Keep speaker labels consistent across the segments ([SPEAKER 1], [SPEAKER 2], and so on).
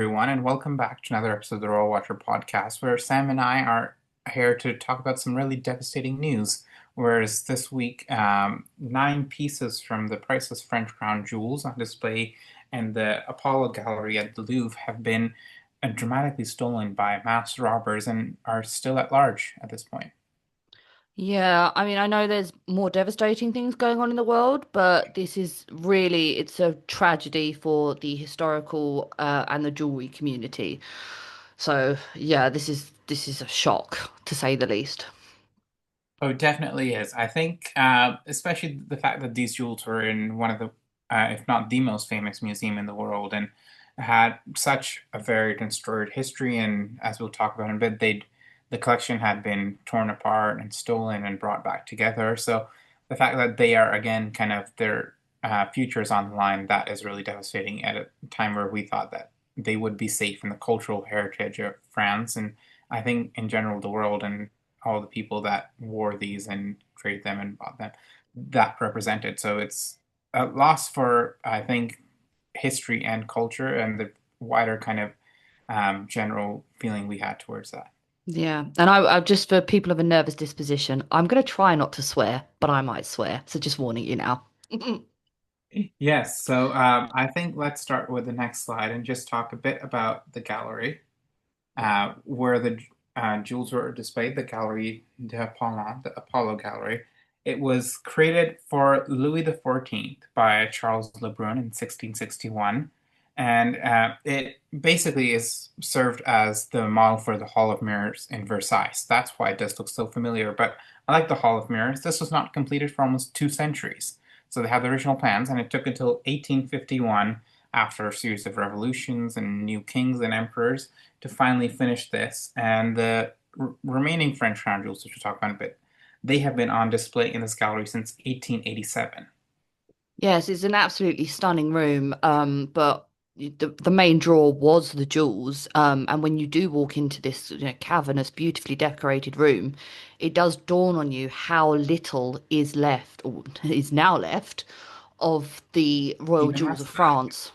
[SPEAKER 1] everyone, and welcome back to another episode of the Royal Watcher podcast, where Sam and I are here to talk about some really devastating news. Whereas this week, nine pieces from the priceless French crown jewels on display in the Apollo Gallery at the Louvre have been dramatically stolen by masked robbers and are still at large at this point.
[SPEAKER 2] Yeah, I mean, I know there's more devastating things going on in the world, but this is really, it's a tragedy for the historical and the jewelry community. So, yeah, this is a shock to say the least.
[SPEAKER 1] Oh, it definitely is. I think, especially the fact that these jewels were in one of the, if not the most famous museum in the world, and had such a varied and storied history. And as we'll talk about in a bit, the collection had been torn apart and stolen and brought back together. So the fact that they are again kind of their futures on the line, that is really devastating at a time where we thought that they would be safe in the cultural heritage of France and I think in general the world and all the people that wore these and traded them and bought them that represented. So it's a loss for, I think, history and culture and the wider kind of general feeling we had towards that.
[SPEAKER 2] Yeah, and I just for people of a nervous disposition, I'm going to try not to swear, but I might swear. So just warning you now.
[SPEAKER 1] Yes, so I think let's start with the next slide and just talk a bit about the gallery, where the jewels were displayed, the Galerie d'Apollon, the Apollo Gallery. It was created for Louis XIV by Charles Le Brun in 1661. And it basically is served as the model for the Hall of Mirrors in Versailles. That's why it does look so familiar. But I like the Hall of Mirrors. This was not completed for almost 2 centuries. So they have the original plans, and it took until 1851, after a series of revolutions and new kings and emperors, to finally finish this. And the remaining French crown jewels, which we'll talk about in a bit, they have been on display in this gallery since 1887.
[SPEAKER 2] Yes, it's an absolutely stunning room. But the main draw was the jewels. And when you do walk into this, cavernous, beautifully decorated room, it does dawn on you how little is left, or is now left, of the royal
[SPEAKER 1] Even
[SPEAKER 2] jewels
[SPEAKER 1] less
[SPEAKER 2] of
[SPEAKER 1] than that.
[SPEAKER 2] France.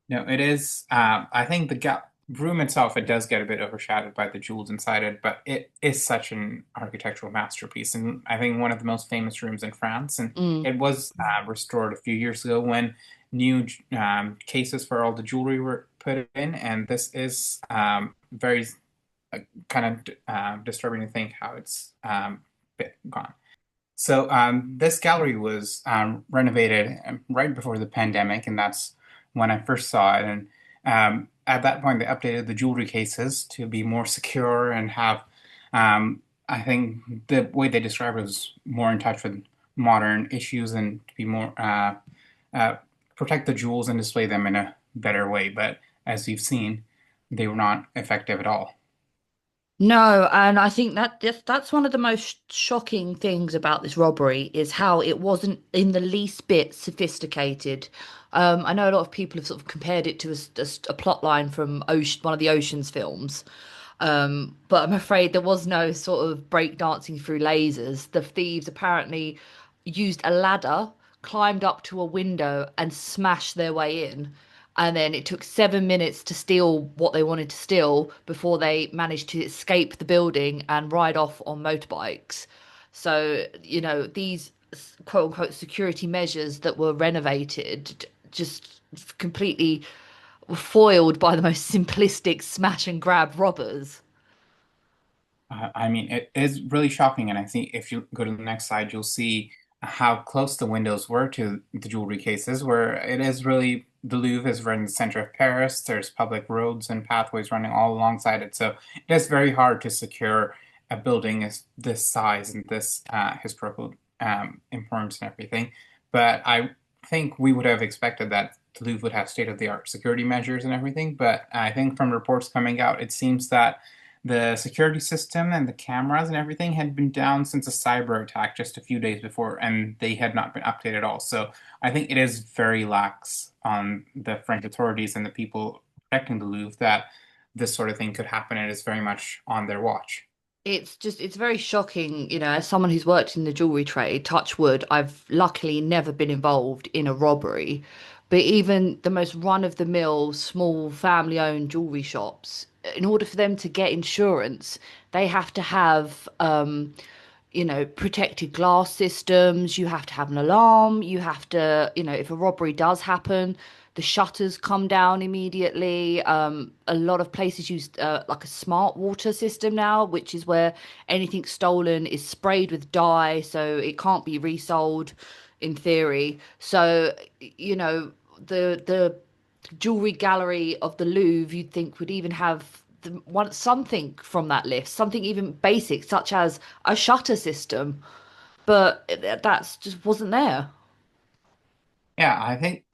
[SPEAKER 1] No, it is. I think the room itself, it does get a bit overshadowed by the jewels inside it, but it is such an architectural masterpiece, and I think one of the most famous rooms in France. And
[SPEAKER 2] Mm.
[SPEAKER 1] it was restored a few years ago when new cases for all the jewelry were put in, and this is very kind of disturbing to think how it's gone. So this gallery was renovated right before the pandemic, and that's when I first saw it. And at that point, they updated the jewelry cases to be more secure and have, I think the way they described it was more in touch with modern issues and to be more uh, protect the jewels and display them in a better way. But as you've seen, they were not effective at all.
[SPEAKER 2] No, and I think that's one of the most shocking things about this robbery is how it wasn't in the least bit sophisticated. I know a lot of people have sort of compared it to a plot line from one of the Ocean's films. But I'm afraid there was no sort of break dancing through lasers. The thieves apparently used a ladder, climbed up to a window, and smashed their way in. And then it took 7 minutes to steal what they wanted to steal before they managed to escape the building and ride off on motorbikes. So, these quote unquote security measures that were renovated just completely were foiled by the most simplistic smash and grab robbers.
[SPEAKER 1] I mean, it is really shocking, and I think if you go to the next slide, you'll see how close the windows were to the jewelry cases, where it is really the Louvre is right in the center of Paris. There's public roads and pathways running all alongside it, so it is very hard to secure a building as this size and this historical importance and everything. But I think we would have expected that the Louvre would have state-of-the-art security measures and everything. But I think from reports coming out, it seems that the security system and the cameras and everything had been down since a cyber attack just a few days before, and they had not been updated at all. So I think it is very lax on the French authorities and the people protecting the Louvre that this sort of thing could happen. It is very much on their watch.
[SPEAKER 2] It's very shocking, as someone who's worked in the jewelry trade, touch wood, I've luckily never been involved in a robbery. But even the most run-of-the-mill, small family-owned jewelry shops, in order for them to get insurance, they have to have protected glass systems. You have to have an alarm. You have to, if a robbery does happen, the shutters come down immediately. A lot of places use like a smart water system now, which is where anything stolen is sprayed with dye, so it can't be resold in theory. So, the jewelry gallery of the Louvre, you'd think would even have something from that list, something even basic, such as a shutter system, but that's just wasn't there.
[SPEAKER 1] Yeah, I think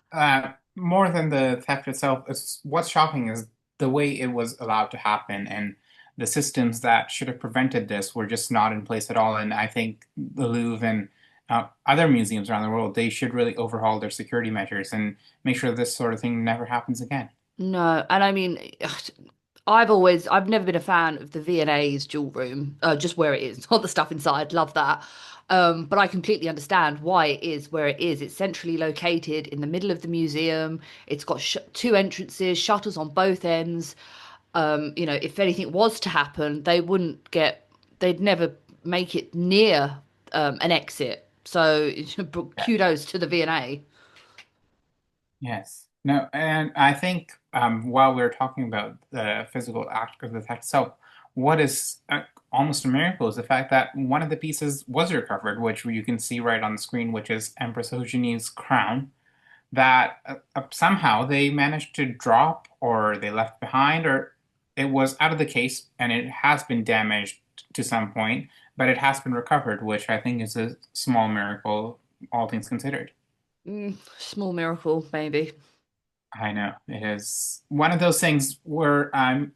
[SPEAKER 1] more than the theft itself, it's what's shocking is the way it was allowed to happen, and the systems that should have prevented this were just not in place at all. And I think the Louvre and other museums around the world, they should really overhaul their security measures and make sure this sort of thing never happens again.
[SPEAKER 2] No, and I mean, I've never been a fan of the V&A's jewel room, just where it is, not the stuff inside. Love that. But I completely understand why it is where it is. It's centrally located in the middle of the museum. It's got sh two entrances, shutters on both ends. If anything was to happen, they'd never make it near an exit. So kudos to the V&A.
[SPEAKER 1] Yes. No, and I think while we're talking about the physical act of the theft itself, what is almost a miracle is the fact that one of the pieces was recovered, which you can see right on the screen, which is Empress Eugenie's crown, that somehow they managed to drop or they left behind, or it was out of the case and it has been damaged to some point, but it has been recovered, which I think is a small miracle, all things considered.
[SPEAKER 2] Small miracle, maybe.
[SPEAKER 1] I know it is one of those things where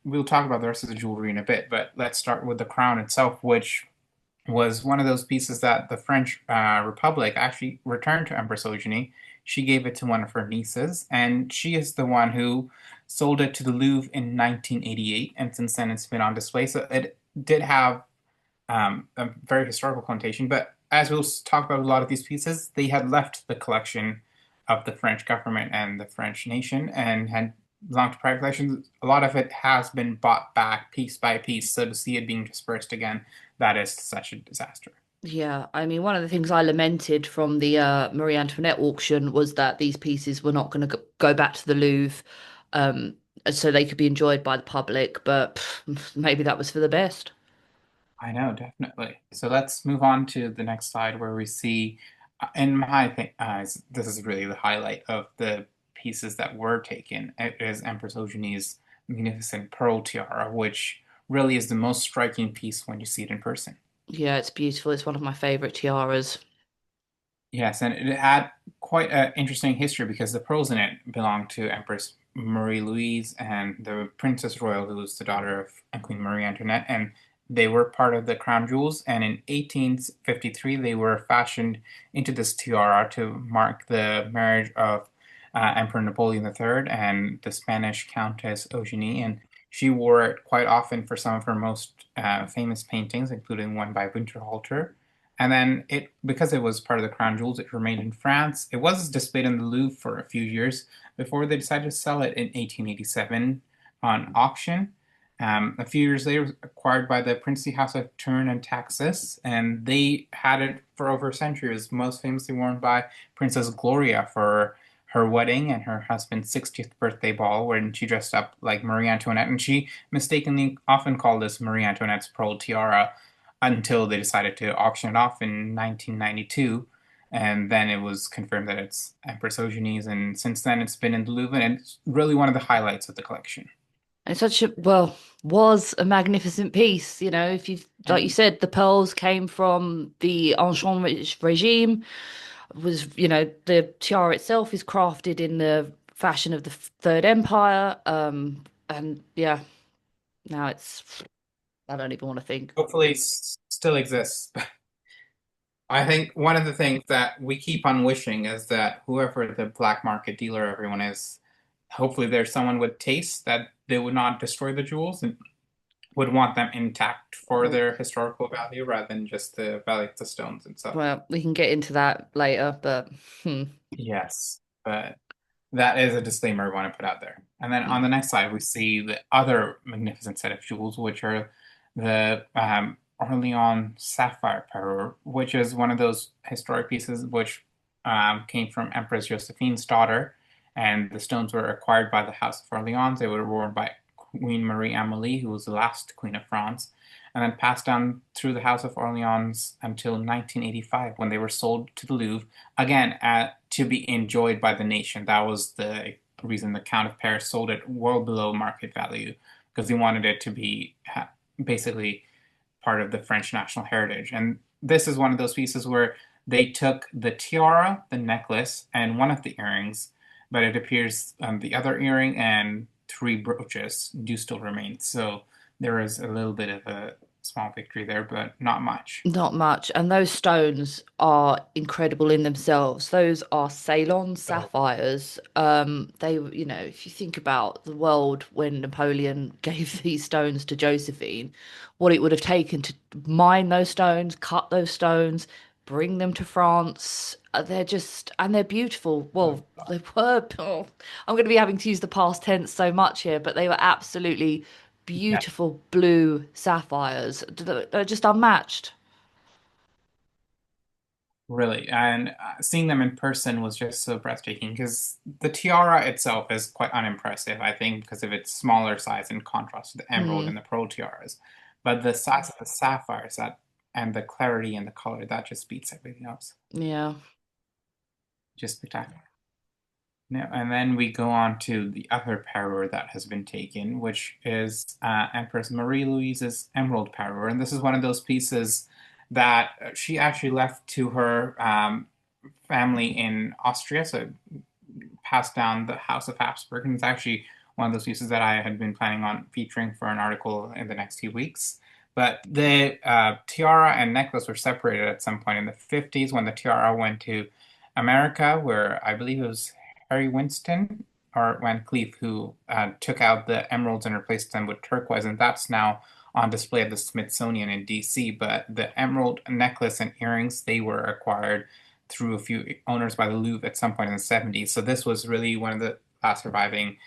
[SPEAKER 1] we'll talk about the rest of the jewelry in a bit, but let's start with the crown itself, which was one of those pieces that the French Republic actually returned to Empress Eugenie. She gave it to one of her nieces, and she is the one who sold it to the Louvre in 1988, and since then it's been on display. So it did have a very historical connotation. But as we'll talk about a lot of these pieces, they had left the collection of the French government and the French nation and had belonged to private collections. A lot of it has been bought back piece by piece. So to see it being dispersed again, that is such a disaster.
[SPEAKER 2] Yeah, I mean, one of the things I lamented from the Marie Antoinette auction was that these pieces were not going to go back to the Louvre, um, so they could be enjoyed by the public. But maybe that was for the best.
[SPEAKER 1] I know, definitely. So let's move on to the next slide where we see, in my eyes, this is really the highlight of the pieces that were taken. It is Empress Eugenie's magnificent pearl tiara, which really is the most striking piece when you see it in person.
[SPEAKER 2] Yeah, it's beautiful. It's one of my favorite tiaras.
[SPEAKER 1] Yes, and it had quite an interesting history because the pearls in it belonged to Empress Marie Louise and the Princess Royal, who was the daughter of Queen Marie Antoinette, and they were part of the crown jewels. And in 1853, they were fashioned into this tiara to mark the marriage of Emperor Napoleon III and the Spanish Countess Eugenie. And she wore it quite often for some of her most famous paintings, including one by Winterhalter. And then because it was part of the crown jewels, it remained in France. It was displayed in the Louvre for a few years before they decided to sell it in 1887 on auction. A few years later, it was acquired by the princely house of Turn and Taxis, and they had it for over a century. It was most famously worn by Princess Gloria for her wedding and her husband's 60th birthday ball, when she dressed up like Marie Antoinette, and she mistakenly often called this Marie Antoinette's pearl tiara until they decided to auction it off in 1992. And then it was confirmed that it's Empress Eugenie's, and since then it's been in the Louvre, and it's really one of the highlights of the collection.
[SPEAKER 2] And such a, well, was a magnificent piece. If you, like you
[SPEAKER 1] And
[SPEAKER 2] said, the pearls came from the Ancien regime. Was, the tiara itself is crafted in the fashion of the Third Empire. And yeah, now I don't even want to think.
[SPEAKER 1] hopefully still exists. I think one of the things that we keep on wishing is that whoever the black market dealer everyone is, hopefully there's someone with taste that they would not destroy the jewels and would want them intact for
[SPEAKER 2] Well,
[SPEAKER 1] their historical value rather than just the value of the stones and stuff.
[SPEAKER 2] well, we can get into that later, but hmm.
[SPEAKER 1] Yes, but that is a disclaimer we want to put out there. And then on the next slide, we see the other magnificent set of jewels, which are the Orléans Sapphire Parure, which is one of those historic pieces which came from Empress Josephine's daughter, and the stones were acquired by the House of Orleans. They were worn by Queen Marie Amélie, who was the last Queen of France, and then passed down through the House of Orleans until 1985 when they were sold to the Louvre, again, to be enjoyed by the nation. That was the reason the Count of Paris sold it well below market value because he wanted it to be basically part of the French national heritage. And this is one of those pieces where they took the tiara, the necklace, and one of the earrings, but it appears the other earring and three brooches do still remain. So there is a little bit of a small victory there, but not much.
[SPEAKER 2] Not much. And those stones are incredible in themselves. Those are Ceylon
[SPEAKER 1] So
[SPEAKER 2] sapphires. If you think about the world when Napoleon gave these stones to Josephine, what it would have taken to mine those stones, cut those stones, bring them to France. And they're beautiful.
[SPEAKER 1] oh,
[SPEAKER 2] Well, they were. Oh, I'm going to be having to use the past tense so much here, but they were absolutely
[SPEAKER 1] yeah,
[SPEAKER 2] beautiful blue sapphires. They're just unmatched.
[SPEAKER 1] really. And seeing them in person was just so breathtaking because the tiara itself is quite unimpressive, I think, because of its smaller size in contrast to the emerald
[SPEAKER 2] Mm,
[SPEAKER 1] and the pearl tiaras. But the size of the sapphires that and the clarity and the color that just beats everything else.
[SPEAKER 2] yeah.
[SPEAKER 1] Just spectacular. Yeah, and then we go on to the other parure that has been taken, which is Empress Marie Louise's Emerald Parure. And this is one of those pieces that she actually left to her family in Austria, so it passed down the House of Habsburg. And it's actually one of those pieces that I had been planning on featuring for an article in the next few weeks. But the tiara and necklace were separated at some point in the 50s when the tiara went to America, where I believe it was Harry Winston or Van Cleef who took out the emeralds and replaced them with turquoise, and that's now on display at the Smithsonian in DC. But the emerald necklace and earrings, they were acquired through a few owners by the Louvre at some point in the 70s. So this was really one of the last surviving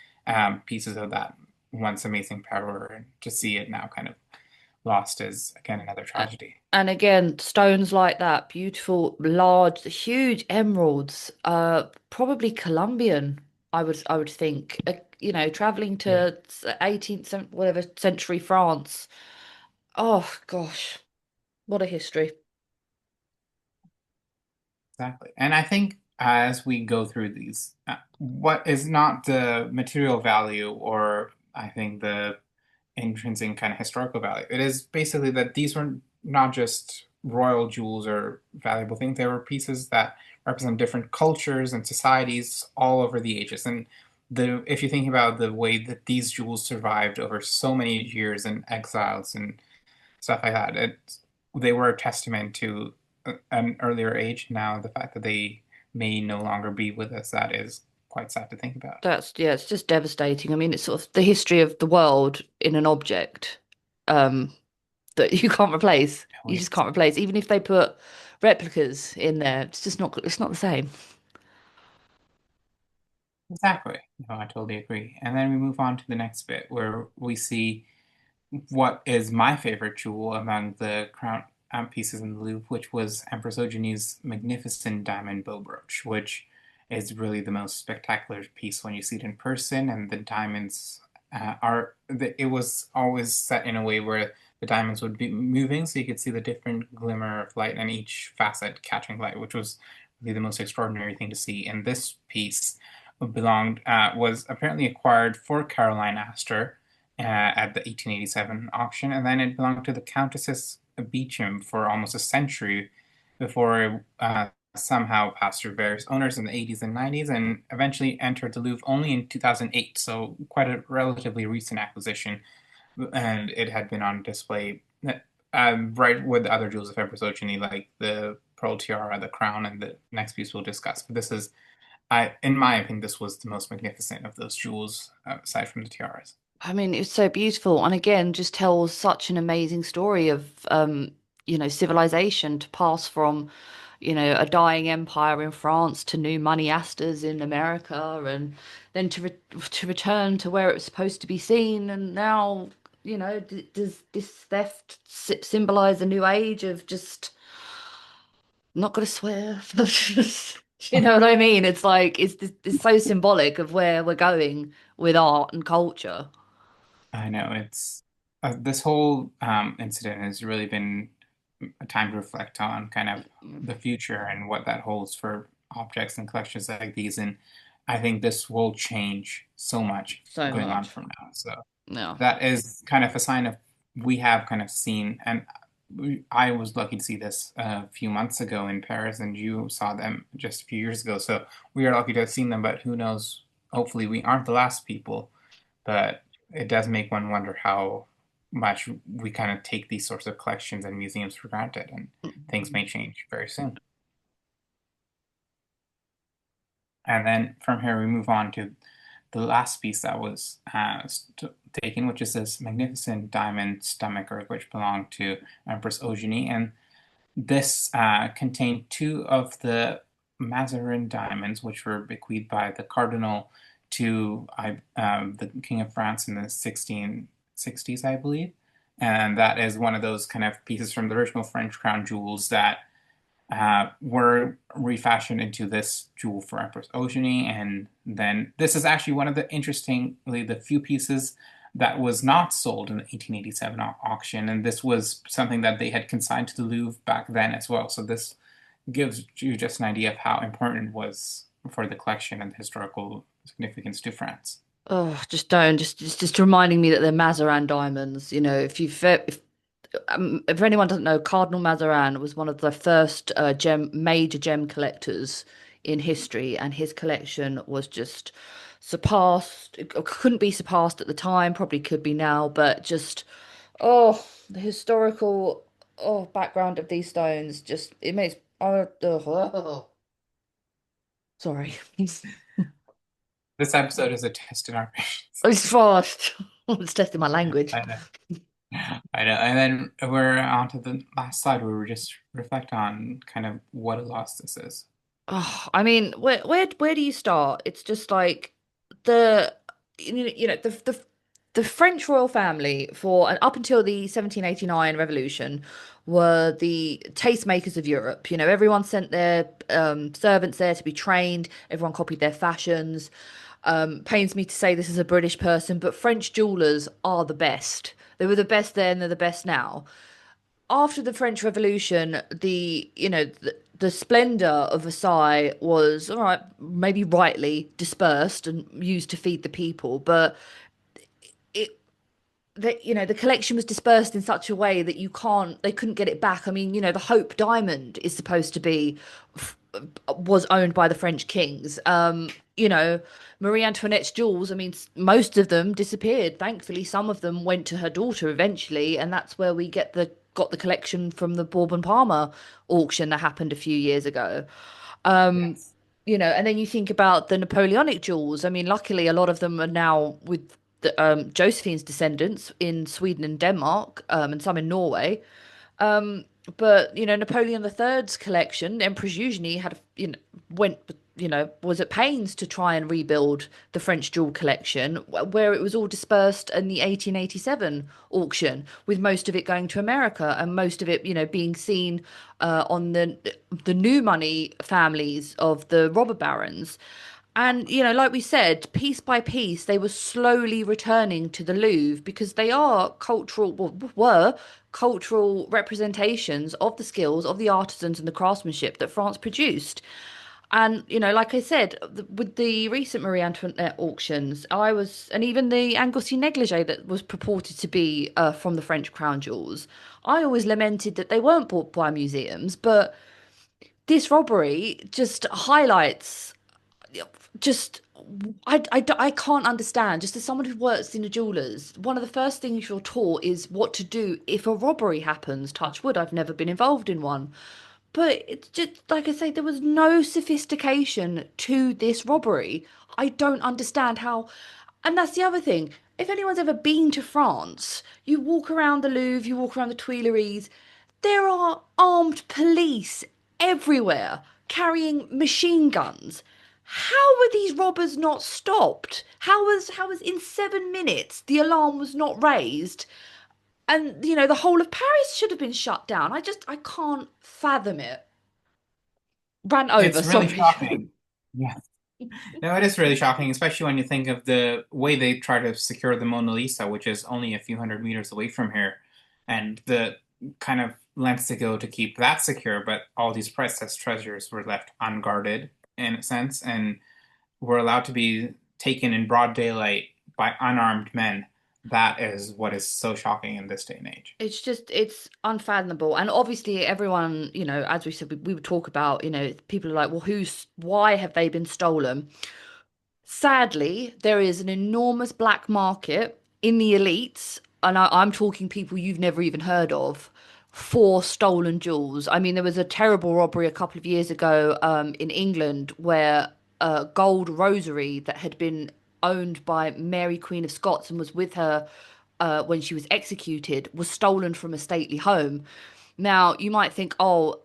[SPEAKER 1] pieces of that once amazing power. And to see it now kind of lost is, again, another
[SPEAKER 2] A-
[SPEAKER 1] tragedy.
[SPEAKER 2] And again, stones like that, beautiful, large, huge emeralds, probably Colombian, I would think. Traveling
[SPEAKER 1] Yeah.
[SPEAKER 2] to 18th, whatever century France. Oh gosh, what a history.
[SPEAKER 1] Exactly. And I think as we go through these, what is not the material value or I think the intrinsic kind of historical value, it is basically that these were not just royal jewels or valuable things, they were pieces that represent different cultures and societies all over the ages. And if you think about the way that these jewels survived over so many years in exiles and stuff like that. They were a testament to an earlier age. Now, the fact that they may no longer be with us, that is quite sad to think about.
[SPEAKER 2] Yeah, it's just devastating. I mean, it's sort of the history of the world in an object, um, that you can't replace. You
[SPEAKER 1] We,
[SPEAKER 2] just can't replace. Even if they put replicas in there, it's not the same.
[SPEAKER 1] exactly. No, I totally agree. And then we move on to the next bit where we see what is my favorite jewel among the crown pieces in the Louvre, which was Empress Eugenie's magnificent diamond bow brooch, which is really the most spectacular piece when you see it in person. And the diamonds it was always set in a way where the diamonds would be moving, so you could see the different glimmer of light and each facet catching light, which was really the most extraordinary thing to see. And this piece was apparently acquired for Caroline Astor at the 1887 auction, and then it belonged to the Countess Beauchamp for almost a century before it somehow passed through various owners in the 80s and 90s, and eventually entered the Louvre only in 2008, so quite a relatively recent acquisition, and it had been on display right with the other jewels of Empress Eugenie, like the pearl tiara, the crown, and the next piece we'll discuss. But this is, in my opinion, this was the most magnificent of those jewels, aside from the tiaras.
[SPEAKER 2] I mean, it's so beautiful, and again, just tells such an amazing story of civilization to pass from, a dying empire in France to new money asters in America, and then to return to where it was supposed to be seen. And now, does this theft symbolize a new age of just I'm not gonna swear? You know what I mean? It's like it's so symbolic of where we're going with art and culture.
[SPEAKER 1] I know it's this whole incident has really been a time to reflect on kind of the future and what that holds for objects and collections like these. And I think this will change so much
[SPEAKER 2] So
[SPEAKER 1] going on
[SPEAKER 2] much.
[SPEAKER 1] from now. So
[SPEAKER 2] Yeah.
[SPEAKER 1] that is kind of a sign of we have kind of seen, and I was lucky to see this a few months ago in Paris, and you saw them just a few years ago. So we are lucky to have seen them, but who knows? Hopefully, we aren't the last people. But it does make one wonder how much we kind of take these sorts of collections and museums for granted, and things may change very soon. And then from here, we move on to the last piece that was taken, which is this magnificent diamond stomacher, which belonged to Empress Eugenie. And this contained two of the Mazarin diamonds, which were bequeathed by the cardinal to the King of France in the 1660s, I believe. And that is one of those kind of pieces from the original French crown jewels that were refashioned into this jewel for Empress Eugenie. And then this is actually one of the interestingly the few pieces that was not sold in the 1887 auction. And this was something that they had consigned to the Louvre back then as well. So this gives you just an idea of how important it was for the collection and the historical significance to France.
[SPEAKER 2] Oh, just don't. Just reminding me that they're Mazarin diamonds. If anyone doesn't know, Cardinal Mazarin was one of the first major gem collectors in history, and his collection was just surpassed. It couldn't be surpassed at the time, probably could be now, but just the historical background of these stones just it makes sorry.
[SPEAKER 1] This episode is a test in our patience.
[SPEAKER 2] It's fast. It's testing my language.
[SPEAKER 1] I know. I know. And then we're on to the last slide where we just reflect on kind of what a loss this is.
[SPEAKER 2] Oh, I mean, where do you start? It's just like the you know the French royal family for and up until the 1789 revolution were the tastemakers of Europe. Everyone sent their servants there to be trained. Everyone copied their fashions. Pains me to say this as a British person, but French jewelers are the best. They were the best then, they're the best now. After the French Revolution, the splendor of Versailles was all right, maybe rightly dispersed and used to feed the people, but it the collection was dispersed in such a way that they couldn't get it back. I mean, the Hope diamond is supposed to be was owned by the French kings. Marie Antoinette's jewels, I mean, most of them disappeared. Thankfully, some of them went to her daughter eventually, and that's where we got the collection from the Bourbon Parma auction that happened a few years ago.
[SPEAKER 1] Yes.
[SPEAKER 2] And then you think about the Napoleonic jewels. I mean, luckily, a lot of them are now with Josephine's descendants in Sweden and Denmark, and some in Norway. But Napoleon the Third's collection, Empress Eugenie had went was at pains to try and rebuild the French jewel collection, where it was all dispersed in the 1887 auction, with most of it going to America and most of it being seen on the new money families of the robber barons. And, like we said, piece by piece, they were slowly returning to the Louvre because they are were cultural representations of the skills of the artisans and the craftsmanship that France produced. And, like I said, with the recent Marie Antoinette auctions, and even the Angousty negligee that was purported to be from the French crown jewels, I always lamented that they weren't bought by museums, but this robbery just highlights just I can't understand. Just as someone who works in a jeweler's, one of the first things you're taught is what to do if a robbery happens. Touch wood, I've never been involved in one. But it's just like I say, there was no sophistication to this robbery. I don't understand how. And that's the other thing. If anyone's ever been to France, you walk around the Louvre, you walk around the Tuileries, there are armed police everywhere, carrying machine guns. How were these robbers not stopped? How was in 7 minutes the alarm was not raised? And the whole of Paris should have been shut down. I can't fathom it. Ran over,
[SPEAKER 1] It's really
[SPEAKER 2] sorry.
[SPEAKER 1] shocking. Yeah. No, it is really shocking, especially when you think of the way they try to secure the Mona Lisa, which is only a few hundred meters away from here, and the kind of lengths to go to keep that secure. But all these priceless treasures were left unguarded, in a sense, and were allowed to be taken in broad daylight by unarmed men. That is what is so shocking in this day and age.
[SPEAKER 2] It's unfathomable. And obviously, everyone, as we said, we would talk about, people are like, well, why have they been stolen? Sadly, there is an enormous black market in the elites, and I'm talking people you've never even heard of, for stolen jewels. I mean, there was a terrible robbery a couple of years ago in England where a gold rosary that had been owned by Mary Queen of Scots and was with her when she was executed was stolen from a stately home. Now, you might think, oh,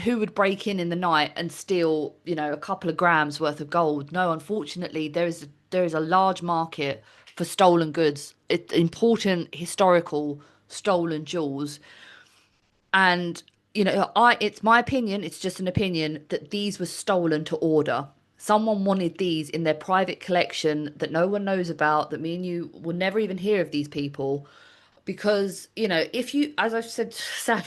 [SPEAKER 2] who would break in the night and steal, a couple of grams worth of gold? No, unfortunately, there is a large market for stolen goods, important historical stolen jewels. And, it's my opinion, it's just an opinion that these were stolen to order. Someone wanted these in their private collection that no one knows about, that me and you will never even hear of these people because if you, as I've said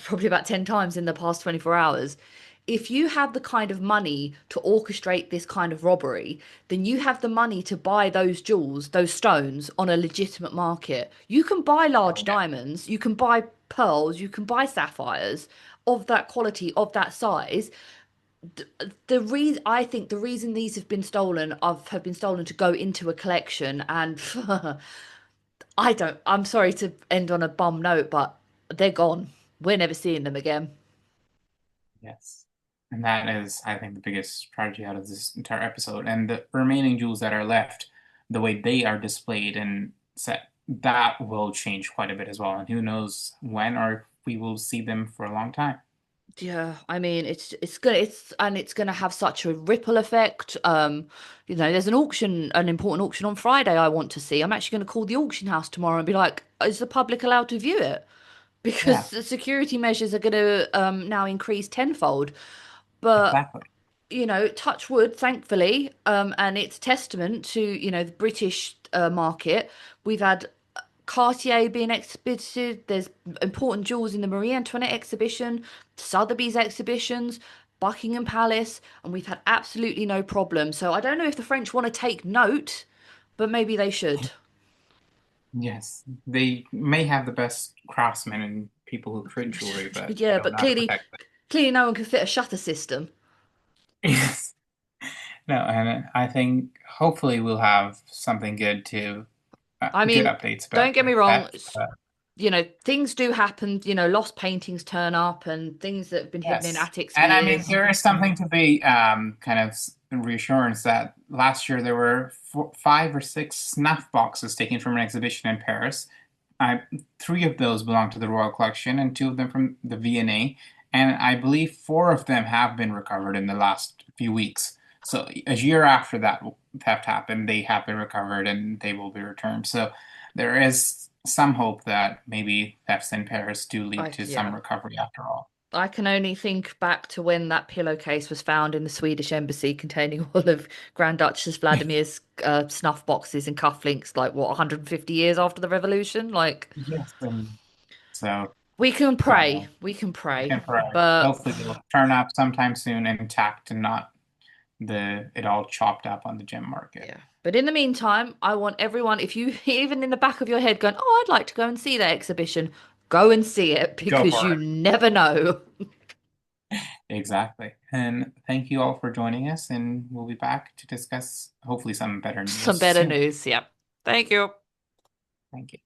[SPEAKER 2] probably about 10 times in the past 24 hours, if you have the kind of money to orchestrate this kind of robbery, then you have the money to buy those jewels, those stones on a legitimate market. You can buy large
[SPEAKER 1] Yeah.
[SPEAKER 2] diamonds, you can buy pearls, you can buy sapphires of that quality, of that size. The reason I think the reason these have been stolen to go into a collection, and I'm sorry to end on a bum note, but they're gone. We're never seeing them again.
[SPEAKER 1] Yes. And that is, I think, the biggest tragedy out of this entire episode. And the remaining jewels that are left, the way they are displayed and set, that will change quite a bit as well. And who knows when or if we will see them for a long time.
[SPEAKER 2] Yeah, I mean it's gonna have such a ripple effect. There's an important auction on Friday I want to see. I'm actually gonna call the auction house tomorrow and be like, is the public allowed to view it?
[SPEAKER 1] Yeah,
[SPEAKER 2] Because the security measures are gonna now increase tenfold. But
[SPEAKER 1] exactly.
[SPEAKER 2] touch wood, thankfully, and it's testament to, the British market. We've had Cartier being exhibited. There's important jewels in the Marie Antoinette exhibition, Sotheby's exhibitions, Buckingham Palace, and we've had absolutely no problem. So I don't know if the French want to take note, but maybe they should.
[SPEAKER 1] Yes, they may have the best craftsmen and people who create jewelry, but they
[SPEAKER 2] Yeah,
[SPEAKER 1] don't
[SPEAKER 2] but
[SPEAKER 1] know how to
[SPEAKER 2] clearly,
[SPEAKER 1] protect it.
[SPEAKER 2] clearly no one can fit a shutter system.
[SPEAKER 1] Yes. No, and I think hopefully we'll have something good to
[SPEAKER 2] I
[SPEAKER 1] good
[SPEAKER 2] mean,
[SPEAKER 1] updates about
[SPEAKER 2] don't get me
[SPEAKER 1] the
[SPEAKER 2] wrong.
[SPEAKER 1] theft.
[SPEAKER 2] Things do happen. Lost paintings turn up and things that have been hidden in
[SPEAKER 1] Yes.
[SPEAKER 2] attics for
[SPEAKER 1] And I mean,
[SPEAKER 2] years.
[SPEAKER 1] there is something to be kind of reassurance that last year there were five or six snuff boxes taken from an exhibition in Paris. I, three of those belong to the Royal Collection and two of them from the V&A. And I believe four of them have been recovered in the last few weeks. So a year after that theft happened, they have been recovered and they will be returned. So there is some hope that maybe thefts in Paris do lead to
[SPEAKER 2] Yeah.
[SPEAKER 1] some recovery after all.
[SPEAKER 2] I can only think back to when that pillowcase was found in the Swedish embassy containing all of Grand Duchess Vladimir's snuff boxes and cufflinks, like what, 150 years after the revolution? Like,
[SPEAKER 1] Yes, and so
[SPEAKER 2] we can pray,
[SPEAKER 1] temporary.
[SPEAKER 2] but
[SPEAKER 1] Hopefully, they'll turn up sometime soon intact and not the it all chopped up on the gem market.
[SPEAKER 2] yeah. But in the meantime, I want everyone, if you even in the back of your head going, oh, I'd like to go and see that exhibition, go and see it
[SPEAKER 1] Go
[SPEAKER 2] because
[SPEAKER 1] for
[SPEAKER 2] you
[SPEAKER 1] it.
[SPEAKER 2] never know.
[SPEAKER 1] Exactly. And thank you all for joining us, and we'll be back to discuss hopefully some better
[SPEAKER 2] Some
[SPEAKER 1] news
[SPEAKER 2] better
[SPEAKER 1] soon.
[SPEAKER 2] news. Yeah. Thank you.
[SPEAKER 1] Thank you.